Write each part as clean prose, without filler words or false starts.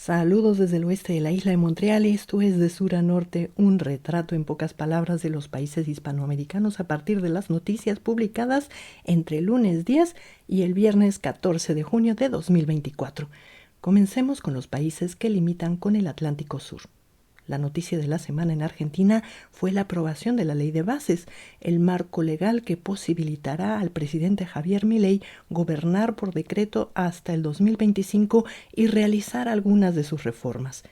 Saludos desde el oeste de la isla de Montreal. Esto es De Sur a Norte, un retrato en pocas palabras de los países hispanoamericanos a partir de las noticias publicadas entre el lunes 10 y el viernes 14 de junio de 2024. Comencemos con los países que limitan con el Atlántico Sur. La noticia de la semana en Argentina fue la aprobación de la Ley de Bases, el marco legal que posibilitará al presidente Javier Milei gobernar por decreto hasta el 2025 y realizar algunas de sus reformas.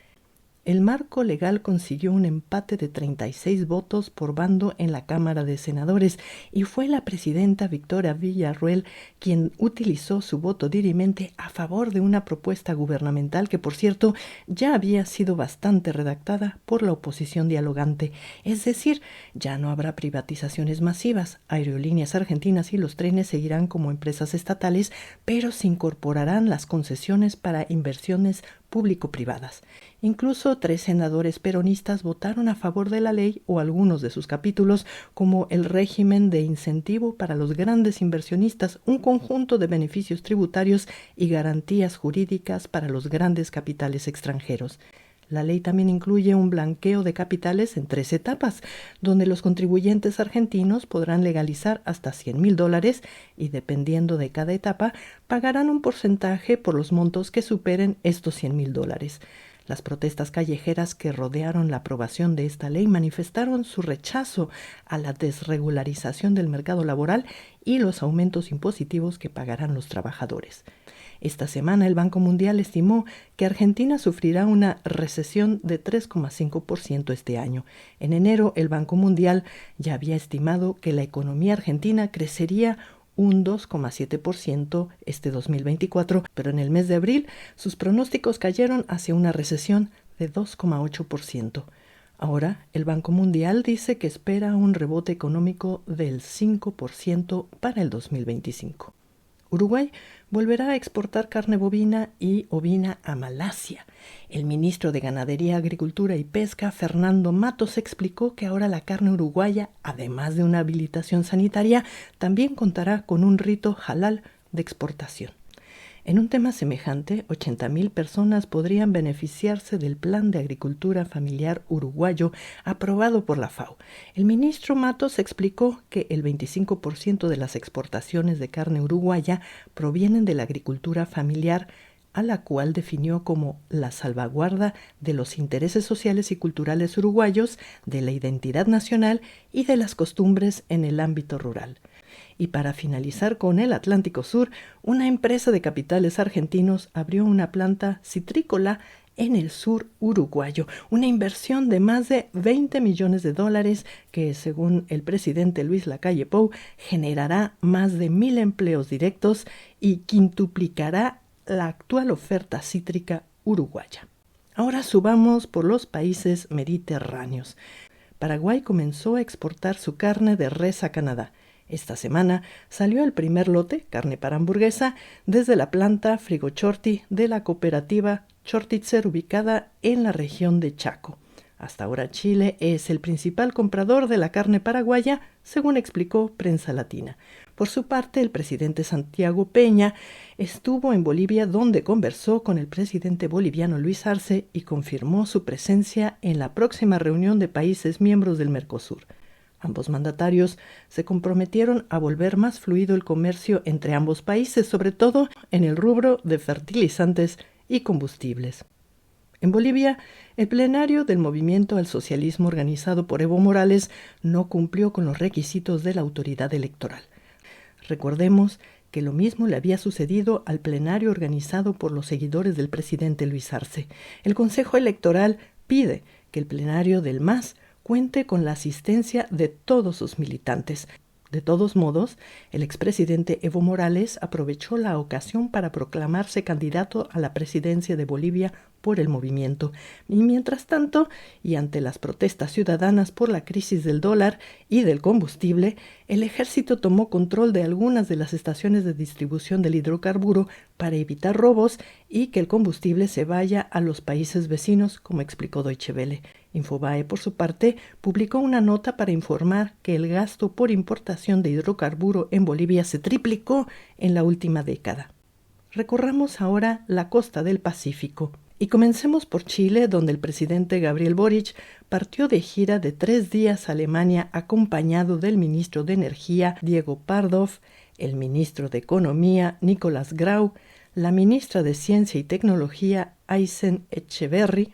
El marco legal consiguió un empate de 36 votos por bando en la Cámara de Senadores y fue la presidenta Victoria Villarruel quien utilizó su voto dirimente a favor de una propuesta gubernamental que, por cierto, ya había sido bastante redactada por la oposición dialogante. Es decir, ya no habrá privatizaciones masivas, Aerolíneas Argentinas y los trenes seguirán como empresas estatales, pero se incorporarán las concesiones para inversiones público-privadas. Incluso 3 senadores peronistas votaron a favor de la ley o algunos de sus capítulos, como el régimen de incentivo para los grandes inversionistas, un conjunto de beneficios tributarios y garantías jurídicas para los grandes capitales extranjeros. La ley también incluye un blanqueo de capitales en 3 etapas, donde los contribuyentes argentinos podrán legalizar hasta $100,000 y, dependiendo de cada etapa, pagarán un porcentaje por los montos que superen estos $100,000. Las protestas callejeras que rodearon la aprobación de esta ley manifestaron su rechazo a la desregularización del mercado laboral y los aumentos impositivos que pagarán los trabajadores. Esta semana el Banco Mundial estimó que Argentina sufrirá una recesión de 3,5% este año. En enero el Banco Mundial ya había estimado que la economía argentina crecería un 2,7% este 2024, pero en el mes de abril sus pronósticos cayeron hacia una recesión de 2,8%. Ahora, el Banco Mundial dice que espera un rebote económico del 5% para el 2025. Uruguay volverá a exportar carne bovina y ovina a Malasia. El ministro de Ganadería, Agricultura y Pesca, Fernando Matos, explicó que ahora la carne uruguaya, además de una habilitación sanitaria, también contará con un rito halal de exportación. En un tema semejante, 80,000 personas podrían beneficiarse del Plan de Agricultura Familiar Uruguayo aprobado por la FAO. El ministro Matos explicó que el 25% de las exportaciones de carne uruguaya provienen de la agricultura familiar, a la cual definió como la salvaguarda de los intereses sociales y culturales uruguayos, de la identidad nacional y de las costumbres en el ámbito rural. Y para finalizar con el Atlántico Sur, una empresa de capitales argentinos abrió una planta citrícola en el sur uruguayo, una inversión de más de $20 millones que, según el presidente Luis Lacalle Pou, generará más de 1,000 empleos directos y quintuplicará la actual oferta cítrica uruguaya. Ahora subamos por los países mediterráneos. Paraguay comenzó a exportar su carne de res a Canadá. Esta semana salió el primer lote, carne para hamburguesa, desde la planta Frigochorti de la cooperativa Chortitzer ubicada en la región de Chaco. Hasta ahora Chile es el principal comprador de la carne paraguaya, según explicó Prensa Latina. Por su parte, el presidente Santiago Peña estuvo en Bolivia, donde conversó con el presidente boliviano Luis Arce y confirmó su presencia en la próxima reunión de países miembros del Mercosur. Ambos mandatarios se comprometieron a volver más fluido el comercio entre ambos países, sobre todo en el rubro de fertilizantes y combustibles. En Bolivia, el plenario del Movimiento al Socialismo organizado por Evo Morales no cumplió con los requisitos de la autoridad electoral. Recordemos que lo mismo le había sucedido al plenario organizado por los seguidores del presidente Luis Arce. El Consejo Electoral pide que el plenario del MAS cuente con la asistencia de todos sus militantes. De todos modos, el expresidente Evo Morales aprovechó la ocasión para proclamarse candidato a la presidencia de Bolivia por el movimiento. Y mientras tanto, y ante las protestas ciudadanas por la crisis del dólar y del combustible, el ejército tomó control de algunas de las estaciones de distribución del hidrocarburo para evitar robos y que el combustible se vaya a los países vecinos, como explicó Deutsche Welle. Infobae, por su parte, publicó una nota para informar que el gasto por importación de hidrocarburo en Bolivia se triplicó en la última década. Recorramos ahora la costa del Pacífico. Y comencemos por Chile, donde el presidente Gabriel Boric partió de gira de 3 días a Alemania acompañado del ministro de Energía, Diego Pardov, el ministro de Economía, Nicolás Grau, la ministra de Ciencia y Tecnología, Aysen Echeverry,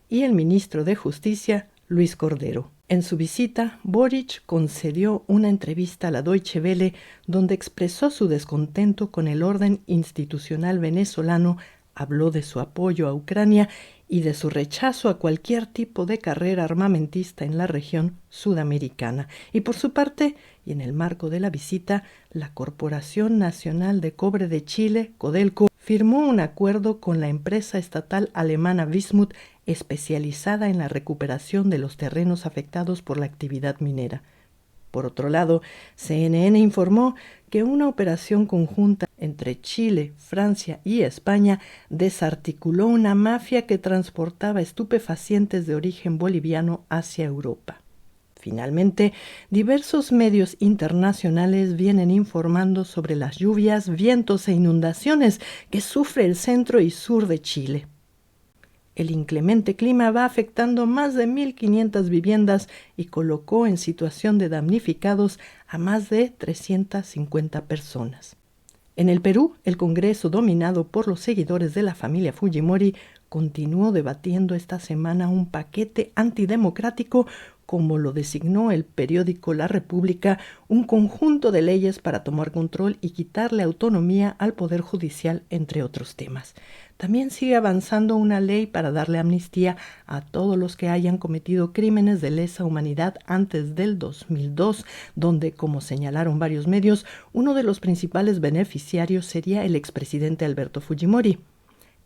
y el ministro de Justicia, Luis Cordero. En su visita, Boric concedió una entrevista a la Deutsche Welle donde expresó su descontento con el orden institucional venezolano, habló de su apoyo a Ucrania y de su rechazo a cualquier tipo de carrera armamentista en la región sudamericana. Y por su parte, y en el marco de la visita, la Corporación Nacional de Cobre de Chile, Codelco, firmó un acuerdo con la empresa estatal alemana Wismut, especializada en la recuperación de los terrenos afectados por la actividad minera. Por otro lado, CNN informó que una operación conjunta entre Chile, Francia y España desarticuló una mafia que transportaba estupefacientes de origen boliviano hacia Europa. Finalmente, diversos medios internacionales vienen informando sobre las lluvias, vientos e inundaciones que sufre el centro y sur de Chile. El inclemente clima va afectando más de 1.500 viviendas y colocó en situación de damnificados a más de 350 personas. En el Perú, el Congreso, dominado por los seguidores de la familia Fujimori, continuó debatiendo esta semana un paquete antidemocrático, como lo designó el periódico La República, un conjunto de leyes para tomar control y quitarle autonomía al Poder Judicial, entre otros temas. También sigue avanzando una ley para darle amnistía a todos los que hayan cometido crímenes de lesa humanidad antes del 2002, donde, como señalaron varios medios, uno de los principales beneficiarios sería el expresidente Alberto Fujimori.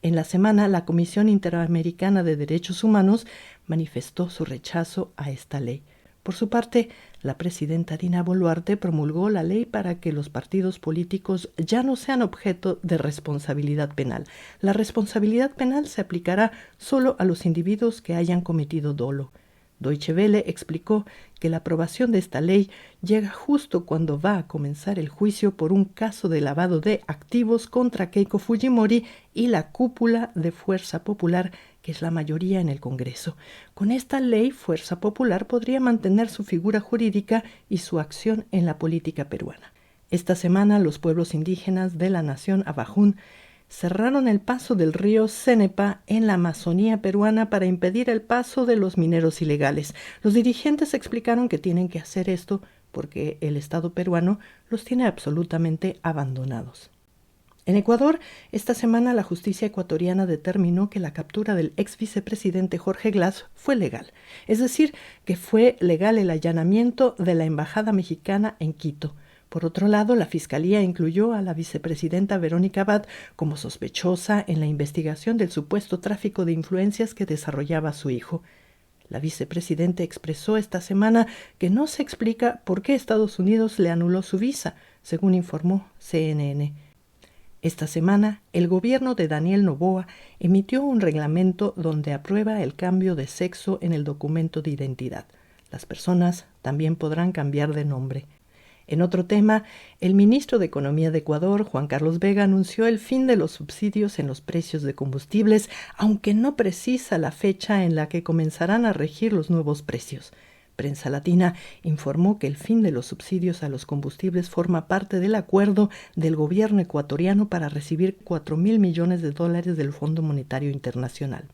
En la semana, la Comisión Interamericana de Derechos Humanos manifestó su rechazo a esta ley. Por su parte, la presidenta Dina Boluarte promulgó la ley para que los partidos políticos ya no sean objeto de responsabilidad penal. La responsabilidad penal se aplicará solo a los individuos que hayan cometido dolo. Deutsche Welle explicó que la aprobación de esta ley llega justo cuando va a comenzar el juicio por un caso de lavado de activos contra Keiko Fujimori y la cúpula de Fuerza Popular, que es la mayoría en el Congreso. Con esta ley, Fuerza Popular podría mantener su figura jurídica y su acción en la política peruana. Esta semana, los pueblos indígenas de la nación Abajún cerraron el paso del río Cenepa en la Amazonía peruana para impedir el paso de los mineros ilegales. Los dirigentes explicaron que tienen que hacer esto porque el Estado peruano los tiene absolutamente abandonados. En Ecuador, esta semana la justicia ecuatoriana determinó que la captura del ex vicepresidente Jorge Glass fue legal, es decir, que fue legal el allanamiento de la embajada mexicana en Quito. Por otro lado, la Fiscalía incluyó a la vicepresidenta Verónica Abad como sospechosa en la investigación del supuesto tráfico de influencias que desarrollaba su hijo. La vicepresidenta expresó esta semana que no se explica por qué Estados Unidos le anuló su visa, según informó CNN. Esta semana, el gobierno de Daniel Noboa emitió un reglamento donde aprueba el cambio de sexo en el documento de identidad. Las personas también podrán cambiar de nombre. En otro tema, el ministro de Economía de Ecuador, Juan Carlos Vega, anunció el fin de los subsidios en los precios de combustibles, aunque no precisa la fecha en la que comenzarán a regir los nuevos precios. Prensa Latina informó que el fin de los subsidios a los combustibles forma parte del acuerdo del gobierno ecuatoriano para recibir $4.000 millones del Fondo Monetario Internacional.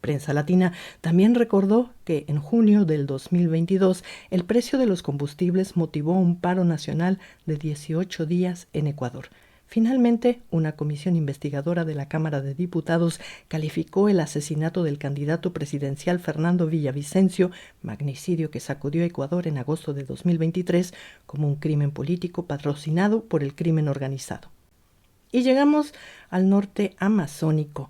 Prensa Latina también recordó que en junio del 2022 el precio de los combustibles motivó un paro nacional de 18 días en Ecuador. Finalmente, una comisión investigadora de la Cámara de Diputados calificó el asesinato del candidato presidencial Fernando Villavicencio, magnicidio que sacudió a Ecuador en agosto de 2023, como un crimen político patrocinado por el crimen organizado. Y llegamos al norte amazónico.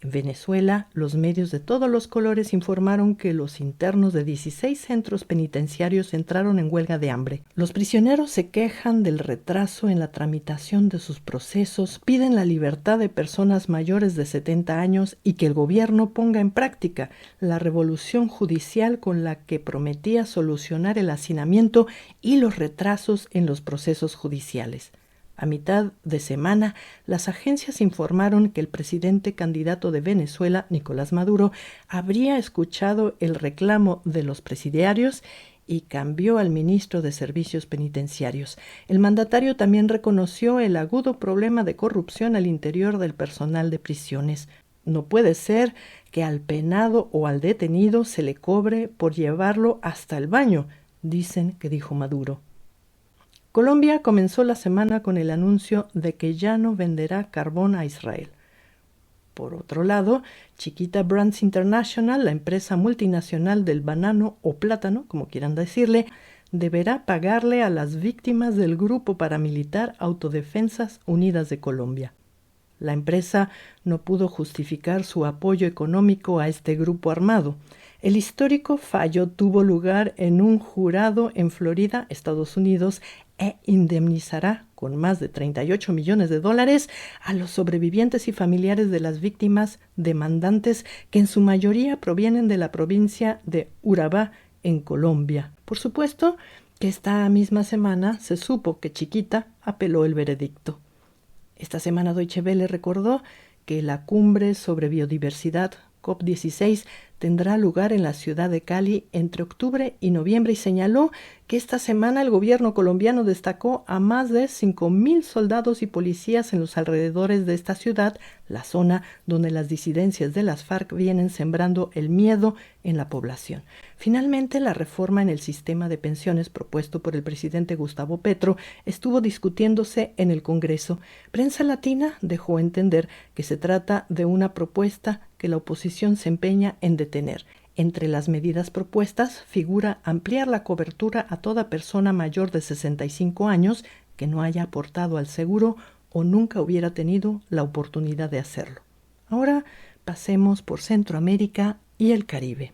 En Venezuela, los medios de todos los colores informaron que los internos de 16 centros penitenciarios entraron en huelga de hambre. Los prisioneros se quejan del retraso en la tramitación de sus procesos, piden la libertad de personas mayores de 70 años y que el gobierno ponga en práctica la revolución judicial con la que prometía solucionar el hacinamiento y los retrasos en los procesos judiciales. A mitad de semana, las agencias informaron que el presidente candidato de Venezuela, Nicolás Maduro, habría escuchado el reclamo de los presidiarios y cambió al ministro de Servicios Penitenciarios. El mandatario también reconoció el agudo problema de corrupción al interior del personal de prisiones. No puede ser que al penado o al detenido se le cobre por llevarlo hasta el baño, dicen que dijo Maduro. Colombia comenzó la semana con el anuncio de que ya no venderá carbón a Israel. Por otro lado, Chiquita Brands International, la empresa multinacional del banano o plátano, como quieran decirle, deberá pagarle a las víctimas del grupo paramilitar Autodefensas Unidas de Colombia. La empresa no pudo justificar su apoyo económico a este grupo armado. El histórico fallo tuvo lugar en un jurado en Florida, Estados Unidos, e indemnizará con más de $38 millones a los sobrevivientes y familiares de las víctimas demandantes, que en su mayoría provienen de la provincia de Urabá, en Colombia. Por supuesto que esta misma semana se supo que Chiquita apeló el veredicto. Esta semana Deutsche Welle recordó que la cumbre sobre biodiversidad COP16 tendrá lugar en la ciudad de Cali entre octubre y noviembre y señaló que esta semana el gobierno colombiano destacó a más de 5.000 soldados y policías en los alrededores de esta ciudad, la zona donde las disidencias de las FARC vienen sembrando el miedo en la población. Finalmente, la reforma en el sistema de pensiones propuesto por el presidente Gustavo Petro estuvo discutiéndose en el Congreso. Prensa Latina dejó entender que se trata de una propuesta que la oposición se empeña en detener. Entre las medidas propuestas figura ampliar la cobertura a toda persona mayor de 65 años que no haya aportado al seguro o nunca hubiera tenido la oportunidad de hacerlo. Ahora pasemos por Centroamérica y el Caribe.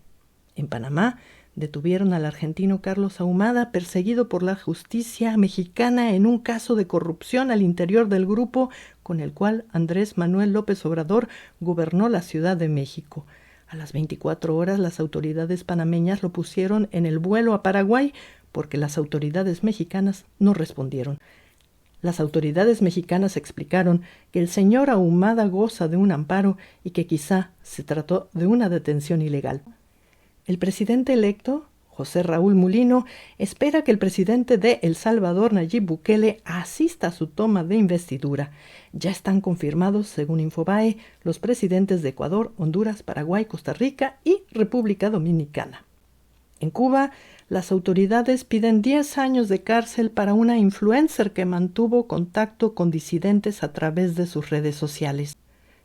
En Panamá detuvieron al argentino Carlos Ahumada, perseguido por la justicia mexicana en un caso de corrupción al interior del grupo con el cual Andrés Manuel López Obrador gobernó la Ciudad de México. A las 24 horas las autoridades panameñas lo pusieron en el vuelo a Paraguay porque las autoridades mexicanas no respondieron. Las autoridades mexicanas explicaron que el señor Ahumada goza de un amparo y que quizá se trató de una detención ilegal. El presidente electo, José Raúl Mulino, espera que el presidente de El Salvador, Nayib Bukele, asista a su toma de investidura. Ya están confirmados, según Infobae, los presidentes de Ecuador, Honduras, Paraguay, Costa Rica y República Dominicana. En Cuba, las autoridades piden 10 años de cárcel para una influencer que mantuvo contacto con disidentes a través de sus redes sociales.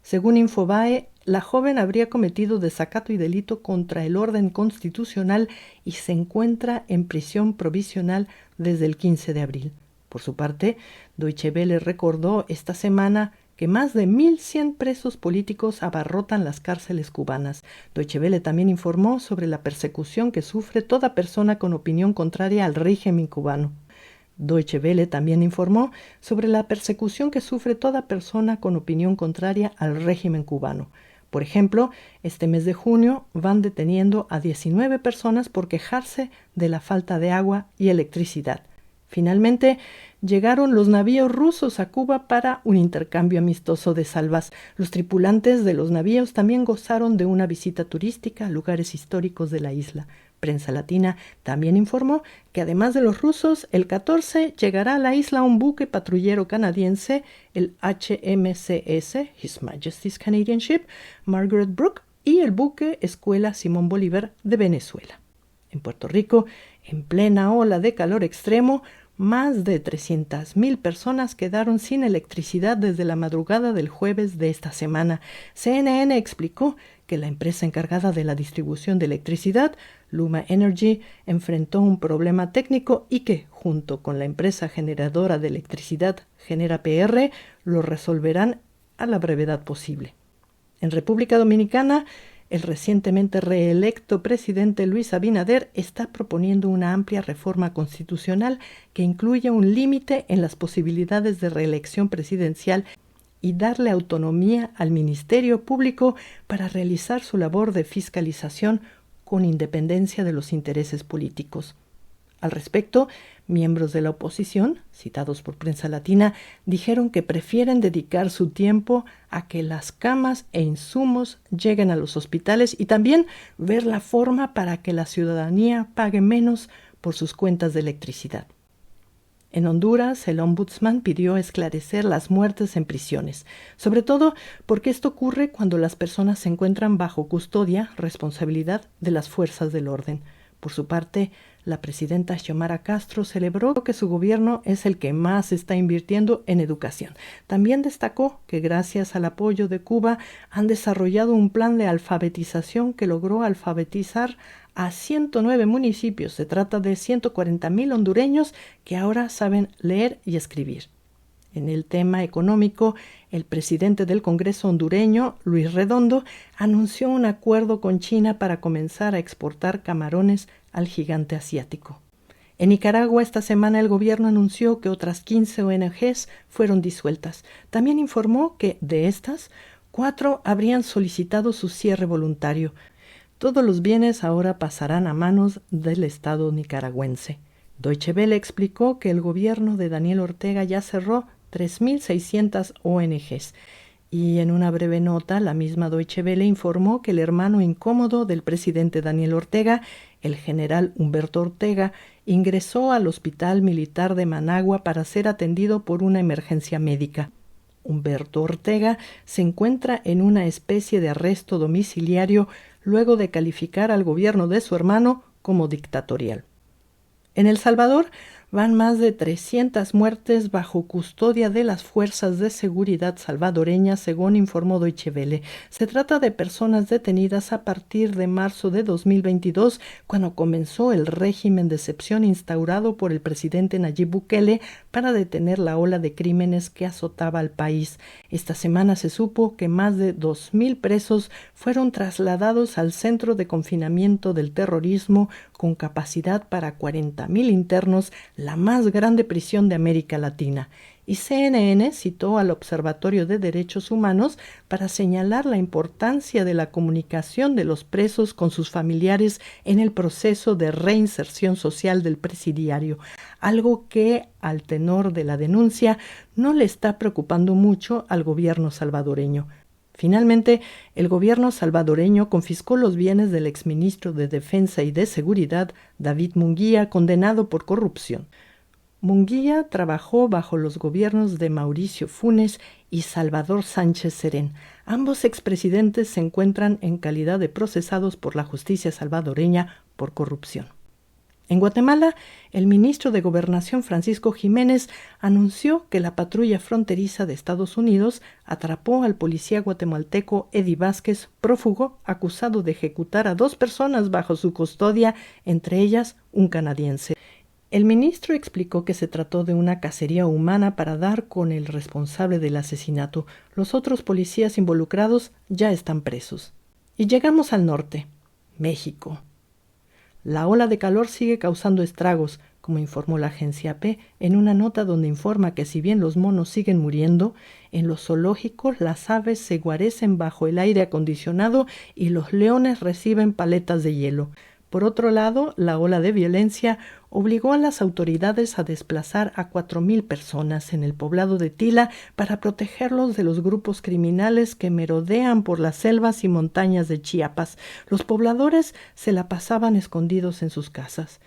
Según Infobae, la joven habría cometido desacato y delito contra el orden constitucional y se encuentra en prisión provisional desde el 15 de abril. Por su parte, Deutsche Welle recordó esta semana que más de 1.100 presos políticos abarrotan las cárceles cubanas. Deutsche Welle también informó sobre la persecución que sufre toda persona con opinión contraria al régimen cubano. Deutsche Welle también informó sobre la persecución que sufre toda persona con opinión contraria al régimen cubano. Por ejemplo, este mes de junio van deteniendo a 19 personas por quejarse de la falta de agua y electricidad. Finalmente, llegaron los navíos rusos a Cuba para un intercambio amistoso de salvas. Los tripulantes de los navíos también gozaron de una visita turística a lugares históricos de la isla. Prensa Latina también informó que además de los rusos, el 14 llegará a la isla un buque patrullero canadiense, el HMCS, His Majesty's Canadian Ship, Margaret Brooke, y el buque Escuela Simón Bolívar de Venezuela. En Puerto Rico, en plena ola de calor extremo, más de 300.000 personas quedaron sin electricidad desde la madrugada del jueves de esta semana. CNN explicó que la empresa encargada de la distribución de electricidad, Luma Energy, enfrentó un problema técnico y que, junto con la empresa generadora de electricidad Genera PR, lo resolverán a la brevedad posible. En República Dominicana, el recientemente reelecto presidente Luis Abinader está proponiendo una amplia reforma constitucional que incluya un límite en las posibilidades de reelección presidencial y darle autonomía al Ministerio Público para realizar su labor de fiscalización con independencia de los intereses políticos. Al respecto, miembros de la oposición, citados por Prensa Latina, dijeron que prefieren dedicar su tiempo a que las camas e insumos lleguen a los hospitales y también ver la forma para que la ciudadanía pague menos por sus cuentas de electricidad. En Honduras, el ombudsman pidió esclarecer las muertes en prisiones, sobre todo porque esto ocurre cuando las personas se encuentran bajo custodia, responsabilidad de las fuerzas del orden. Por su parte, la presidenta Xiomara Castro celebró que su gobierno es el que más está invirtiendo en educación. También destacó que gracias al apoyo de Cuba han desarrollado un plan de alfabetización que logró alfabetizar a 109 municipios. Se trata de 140,000 hondureños que ahora saben leer y escribir. En el tema económico, el presidente del Congreso hondureño, Luis Redondo, anunció un acuerdo con China para comenzar a exportar camarones al gigante asiático. En Nicaragua, esta semana el gobierno anunció que otras 15 ONGs fueron disueltas. También informó que, de estas, 4 habrían solicitado su cierre voluntario. Todos los bienes ahora pasarán a manos del Estado nicaragüense. Deutsche Welle explicó que el gobierno de Daniel Ortega ya cerró 3.600 ONGs. Y en una breve nota, la misma Deutsche Welle informó que el hermano incómodo del presidente Daniel Ortega, el general Humberto Ortega, ingresó al Hospital Militar de Managua para ser atendido por una emergencia médica. Humberto Ortega se encuentra en una especie de arresto domiciliario luego de calificar al gobierno de su hermano como dictatorial. En El Salvador van más de 300 muertes bajo custodia de las fuerzas de seguridad salvadoreñas, según informó Deutsche Welle. Se trata de personas detenidas a partir de marzo de 2022, cuando comenzó el régimen de excepción instaurado por el presidente Nayib Bukele para detener la ola de crímenes que azotaba al país. Esta semana se supo que más de 2,000 presos fueron trasladados al centro de confinamiento del terrorismo con capacidad para 40,000 internos, la más grande prisión de América Latina. Y CNN citó al Observatorio de Derechos Humanos para señalar la importancia de la comunicación de los presos con sus familiares en el proceso de reinserción social del presidiario, algo que, al tenor de la denuncia, no le está preocupando mucho al gobierno salvadoreño. Finalmente, el gobierno salvadoreño confiscó los bienes del exministro de Defensa y de Seguridad, David Munguía, condenado por corrupción. Munguía trabajó bajo los gobiernos de Mauricio Funes y Salvador Sánchez Serén. Ambos expresidentes se encuentran en calidad de procesados por la justicia salvadoreña por corrupción. En Guatemala, el ministro de Gobernación Francisco Jiménez anunció que la patrulla fronteriza de Estados Unidos atrapó al policía guatemalteco Eddie Vázquez, prófugo, acusado de ejecutar a 2 personas bajo su custodia, entre ellas un canadiense. El ministro explicó que se trató de una cacería humana para dar con el responsable del asesinato. Los otros policías involucrados ya están presos. Y llegamos al norte, México. La ola de calor sigue causando estragos, como informó la agencia AP en una nota donde informa que si bien los monos siguen muriendo, en los zoológicos las aves se guarecen bajo el aire acondicionado y los leones reciben paletas de hielo. Por otro lado, la ola de violencia obligó a las autoridades a desplazar a 4,000 personas en el poblado de Tila para protegerlos de los grupos criminales que merodean por las selvas y montañas de Chiapas. Los pobladores se la pasaban escondidos en sus casas.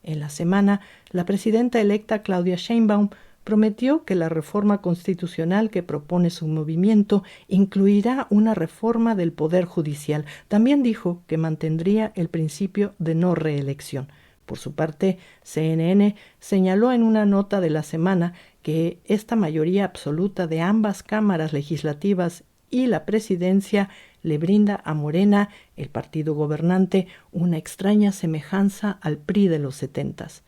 En la semana, la presidenta electa Claudia Sheinbaum prometió que la reforma constitucional que propone su movimiento incluirá una reforma del Poder Judicial. También dijo que mantendría el principio de no reelección. Por su parte, CNN señaló en una nota de la semana que esta mayoría absoluta de ambas cámaras legislativas y la presidencia le brinda a Morena, el partido gobernante, una extraña semejanza al PRI de los 70s.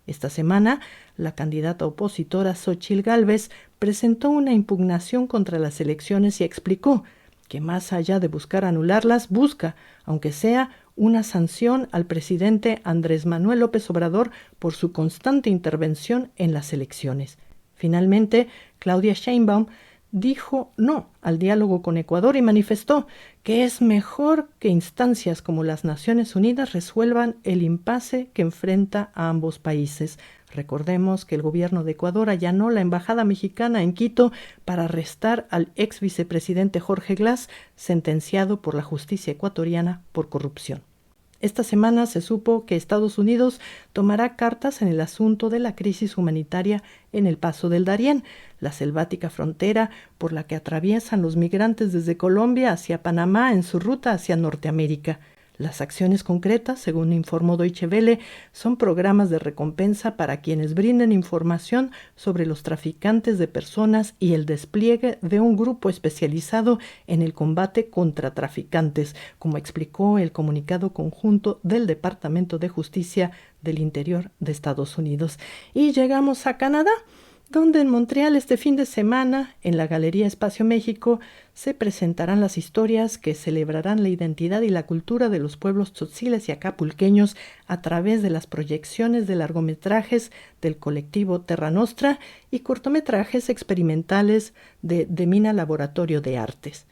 Esta semana, la candidata opositora Xóchitl Gálvez presentó una impugnación contra las elecciones y explicó que más allá de buscar anularlas, busca, aunque sea, una sanción al presidente Andrés Manuel López Obrador por su constante intervención en las elecciones. Finalmente, Claudia Sheinbaum dijo no al diálogo con Ecuador y manifestó que es mejor que instancias como las Naciones Unidas resuelvan el impasse que enfrenta a ambos países. Recordemos que el gobierno de Ecuador allanó la embajada mexicana en Quito para arrestar al ex vicepresidente Jorge Glass, sentenciado por la justicia ecuatoriana por corrupción. Esta semana se supo que Estados Unidos tomará cartas en el asunto de la crisis humanitaria en el Paso del Darién, la selvática frontera por la que atraviesan los migrantes desde Colombia hacia Panamá en su ruta hacia Norteamérica. Las acciones concretas, según informó Deutsche Welle, son programas de recompensa para quienes brinden información sobre los traficantes de personas y el despliegue de un grupo especializado en el combate contra traficantes, como explicó el comunicado conjunto del Departamento de Justicia del Interior de Estados Unidos. Y llegamos a Canadá, donde en Montreal este fin de semana, en la Galería Espacio México, se presentarán las historias que celebrarán la identidad y la cultura de los pueblos tzotziles y acapulqueños a través de las proyecciones de largometrajes del colectivo Terra Nostra y cortometrajes experimentales de Mina Laboratorio de Artes.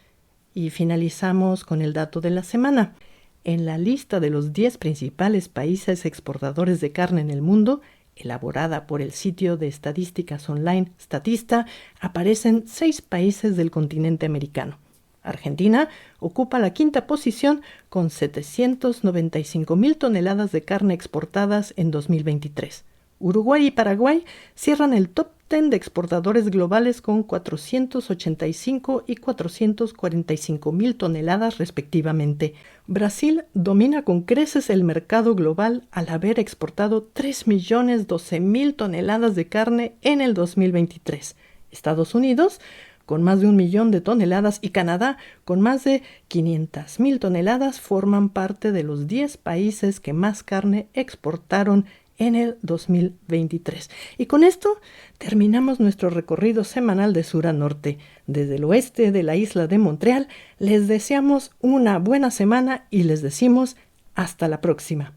Y finalizamos con el dato de la semana. En la lista de los 10 principales países exportadores de carne en el mundo, elaborada por el sitio de estadísticas online Statista, aparecen 6 países del continente americano. Argentina ocupa la 5ª posición con 795,000 toneladas de carne exportadas en 2023. Uruguay y Paraguay cierran el top 10 de exportadores globales con 485 y 445,000 toneladas respectivamente. Brasil domina con creces el mercado global al haber exportado 3.012.000 toneladas de carne en el 2023. Estados Unidos, con más de 1 millón de toneladas, y Canadá, con más de 500,000 toneladas, forman parte de los 10 países que más carne exportaron en el 2023. Y con esto terminamos nuestro recorrido semanal de sur a norte. Desde el oeste de la isla de Montreal, les deseamos una buena semana y les decimos hasta la próxima.